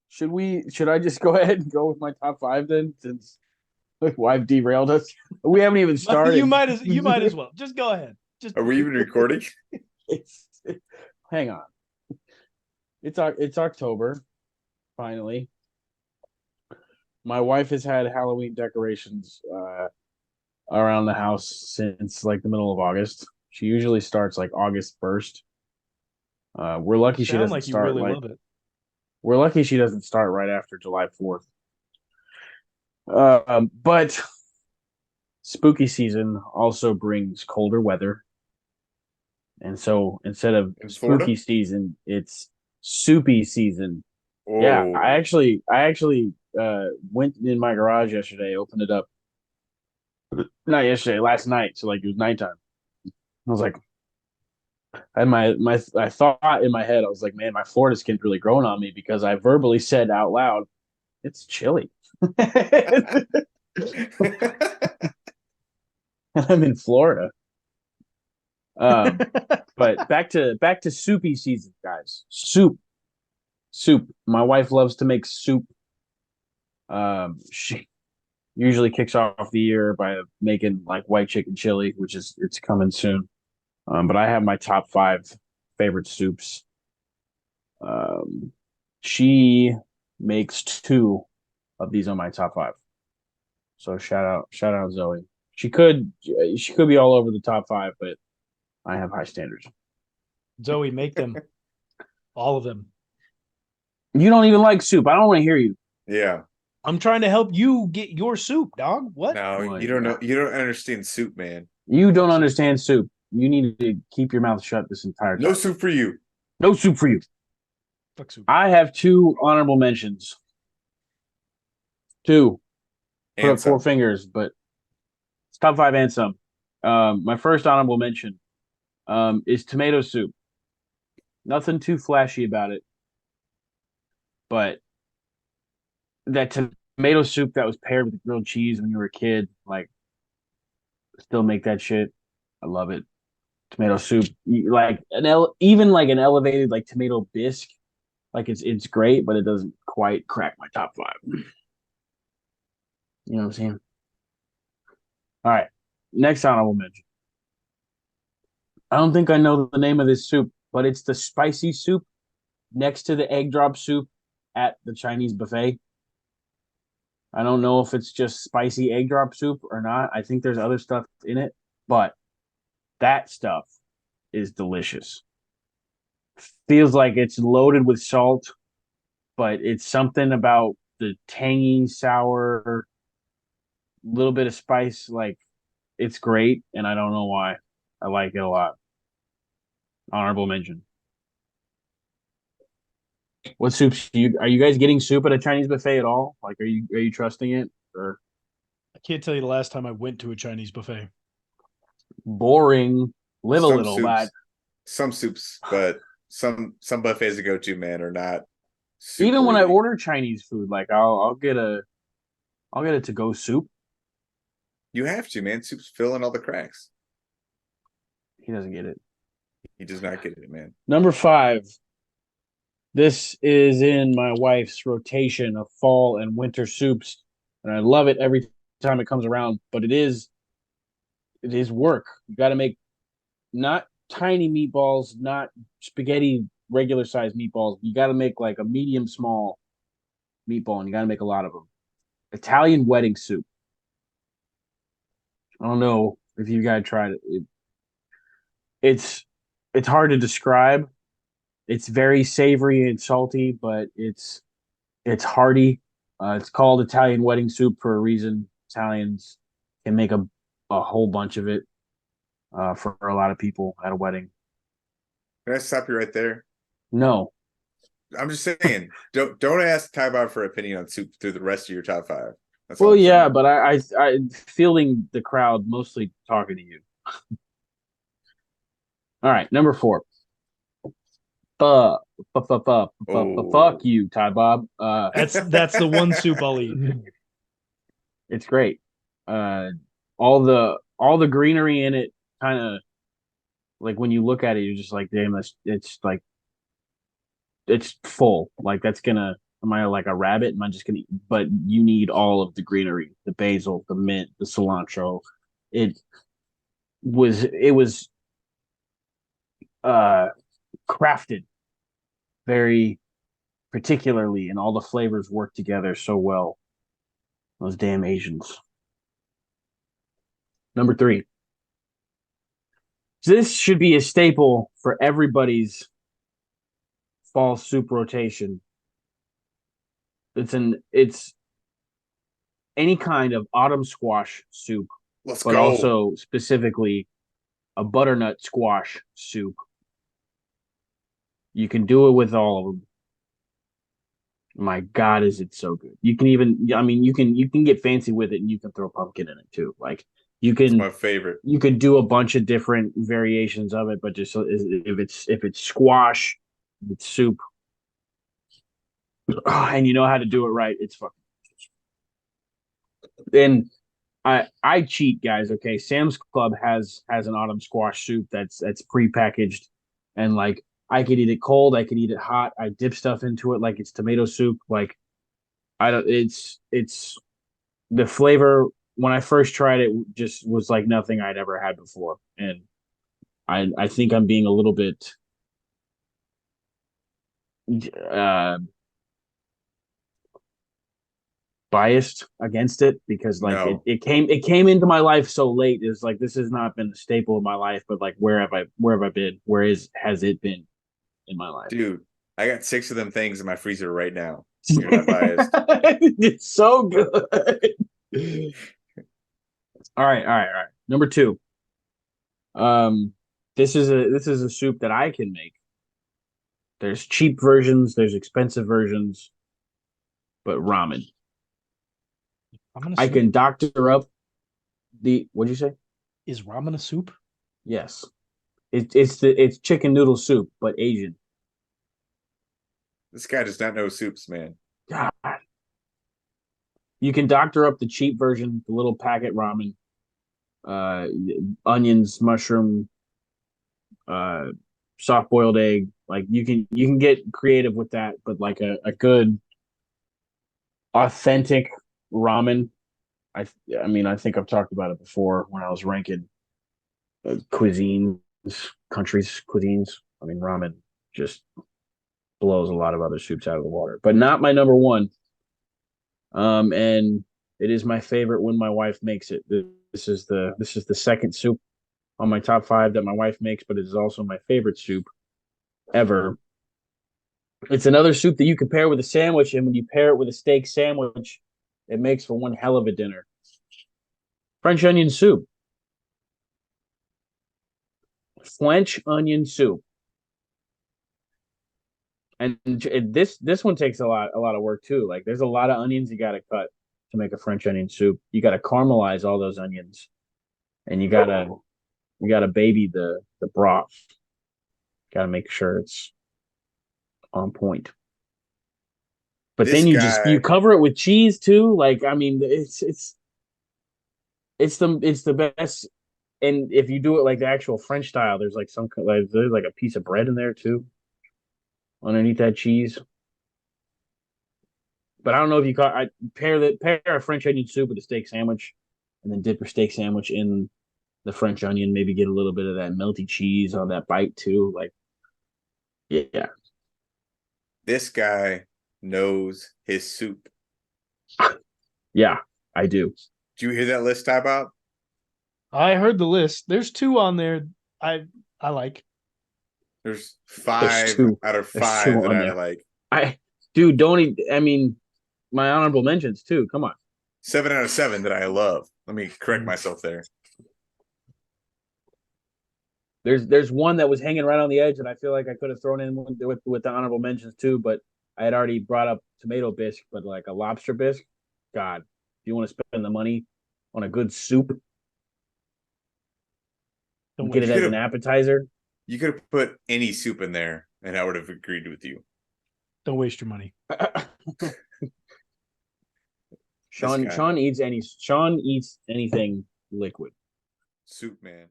Should I just go ahead and go with my top five then, since I've derailed us? We haven't even You started. might as well. Just go ahead. Just Are we even recording? It's, hang on. It's October, finally. My wife has had Halloween decorations around the house since like the middle of August. She usually starts like August 1st. We're lucky she sound doesn't like you start really like love it. we're lucky she doesn't start right after July 4th. But spooky season also brings colder weather. And so instead of In Florida? spooky season, it's soupy season. Yeah, I Oh, actually I actually went in my garage yesterday, opened it up. Not yesterday, last night. So like it was nighttime. I was like, and I thought in my head, I was like, man, my Florida skin's really growing on me because I verbally said out loud, it's chilly. I'm in Florida. Um, but back to soupy season, guys. Soup. My wife loves to make soup. She usually kicks off the year by making like white chicken chili, which is it's coming soon. But I have my top five favorite soups. Um, she makes two of these on my top five. So shout out Zoe. She could be all over the top five, but I have high standards. Zoe, make them. All of them. You don't even like soup. I don't want to hear you. yeah. I'm trying to help you get your soup, dog. What? No, Well, you don't know. You don't understand soup, man. you don't understand soup. You need to keep your mouth shut this entire No time. soup for you. No soup for you. Fuck soup. I have two honorable mentions. Two. Put And up four some. fingers, but it's top five and some. My first honorable mention is tomato soup. Nothing too flashy about it, but that tomato soup that was paired with grilled cheese when you were a kid, like, still make that shit. I love it. Tomato soup, like even like an elevated like tomato bisque, like it's great, but it doesn't quite crack my top five. You know what I'm saying? All right, next honorable mention. I don't think I know the name of this soup, but it's the spicy soup next to the egg drop soup at the Chinese buffet. I don't know if it's just spicy egg drop soup or not. I think there's other stuff in it, but that stuff is delicious. Feels like it's loaded with salt, but it's something about the tangy, sour, little bit of spice. Like it's great, and I don't know why. I like it a lot. Honorable mention. What soups are you guys getting soup at a Chinese buffet at all? Like are you trusting it or I can't tell you the last time I went to a Chinese buffet. boring? Live a Some little, but soups, but some buffets to go to, man, are not soup even when I worthy. order Chinese food, like I'll get a to go soup. You have to, man. Soup's filling all the cracks. He doesn't get it. He does not get it, man. Number five. This is in my wife's rotation of fall and winter soups, and I love it every time it comes around. But it is work. You got to make not tiny meatballs, not spaghetti regular size meatballs. You got to make like a medium small meatball, and you got to make a lot of them. Italian wedding soup. I don't know if you guys tried it. It's it's hard to describe. It's very savory and salty, but it's hearty. It's called Italian wedding soup for a reason. Italians can make a whole bunch of it for a lot of people at a wedding. Can I stop you right there? No, I'm just saying, don't ask Tybo for opinion on soup through the rest of your top five. That's all well, I'm yeah, saying. but I feeling the crowd mostly talking to you. All right, number four. Fuck Oh, you, Ty Bob. That's the one soup I'll eat. It's great. Uh, all the greenery in it, kind of like when you look at it, you're just like, damn, it's like it's full. Like that's gonna. Am I like a rabbit? Am I just gonna? But you need all of the greenery, the basil, the mint, the cilantro. It it was uh crafted very particularly, and all the flavors work together so well. Those damn Asians. Number three. This should be a staple for everybody's fall soup rotation. It's any kind of autumn squash soup, Let's but go. also specifically a butternut squash soup. You can do it with all of them. My God, is it so good? You can even, I mean, you can get fancy with it, and you can throw pumpkin in it too. Like you It's can my favorite. you could do a bunch of different variations of it, but just if it's squash, it's soup, and you know how to do it right, it's fucking. And I cheat, guys. Okay, Sam's Club has an autumn squash soup that's prepackaged, and like I could eat it cold, I could eat it hot. I dip stuff into it like it's tomato soup. Like I don't. It's the flavor when I first tried it just was like nothing I'd ever had before, and I think I'm being a little bit uh biased against it because like it, No, it came it came into my life so late. It's like this has not been a staple of my life, but like where have I been? Where is has it been in my life? dude, I got 6 of them things in my freezer right now. You're not biased. It's so good. All right. Number two. Um, this is a soup that I can make. There's cheap versions, there's expensive versions, but ramen. Ramen a I soup? can doctor up the what'd you say? Is ramen a soup? Yes. It's chicken noodle soup, but Asian. This guy does not know soups, man. God. You can doctor up the cheap version, the little packet ramen, uh, onions, mushroom, uh, soft boiled egg. Like you can get creative with that, but like a good authentic ramen. I I mean I think I've talked about it before when I was ranking cuisines, countries, cuisines. I mean ramen just blows a lot of other soups out of the water, but not my number one. And it is my favorite when my wife makes it. This is the second soup on my top five that my wife makes, but it is also my favorite soup ever. It's another soup that you can pair with a sandwich, and when you pair it with a steak sandwich, it makes for one hell of a dinner. French onion soup. French onion soup. And this one takes a lot of work too. Like there's a lot of onions you got to cut to make a French onion soup. You got to caramelize all those onions, and you gotta baby the broth. Got to make sure it's on point. But This then you guy, cover it with cheese too. Like I mean, it's the best. And if you do it like the actual French style, there's like there's like a piece of bread in there too underneath that cheese. But I don't know if you call I pair a French onion soup with a steak sandwich, and then dip your steak sandwich in the French onion. Maybe get a little bit of that melty cheese on that bite too. Like yeah, this guy knows his soup. yeah, I do. Do you hear that list, Tybo? I heard the list. There's two on there I like. There's There's 5 two. out of There's two 5 that on I there. like. I dude, don't even, I mean my honorable mentions too. Come on. 7 out of 7 that I love. Let me correct Mm. myself there. There's one that was hanging right on the edge that I feel like I could have thrown in with the honorable mentions too, but I had already brought up tomato bisque, but like a lobster bisque, God, if you want to spend the money on a good soup, Don't get it You waste could as your an have appetizer. you could have put any soup in there, and I would have agreed with you. don't waste your money. This Sean guy, Sean eats anything liquid. soup man.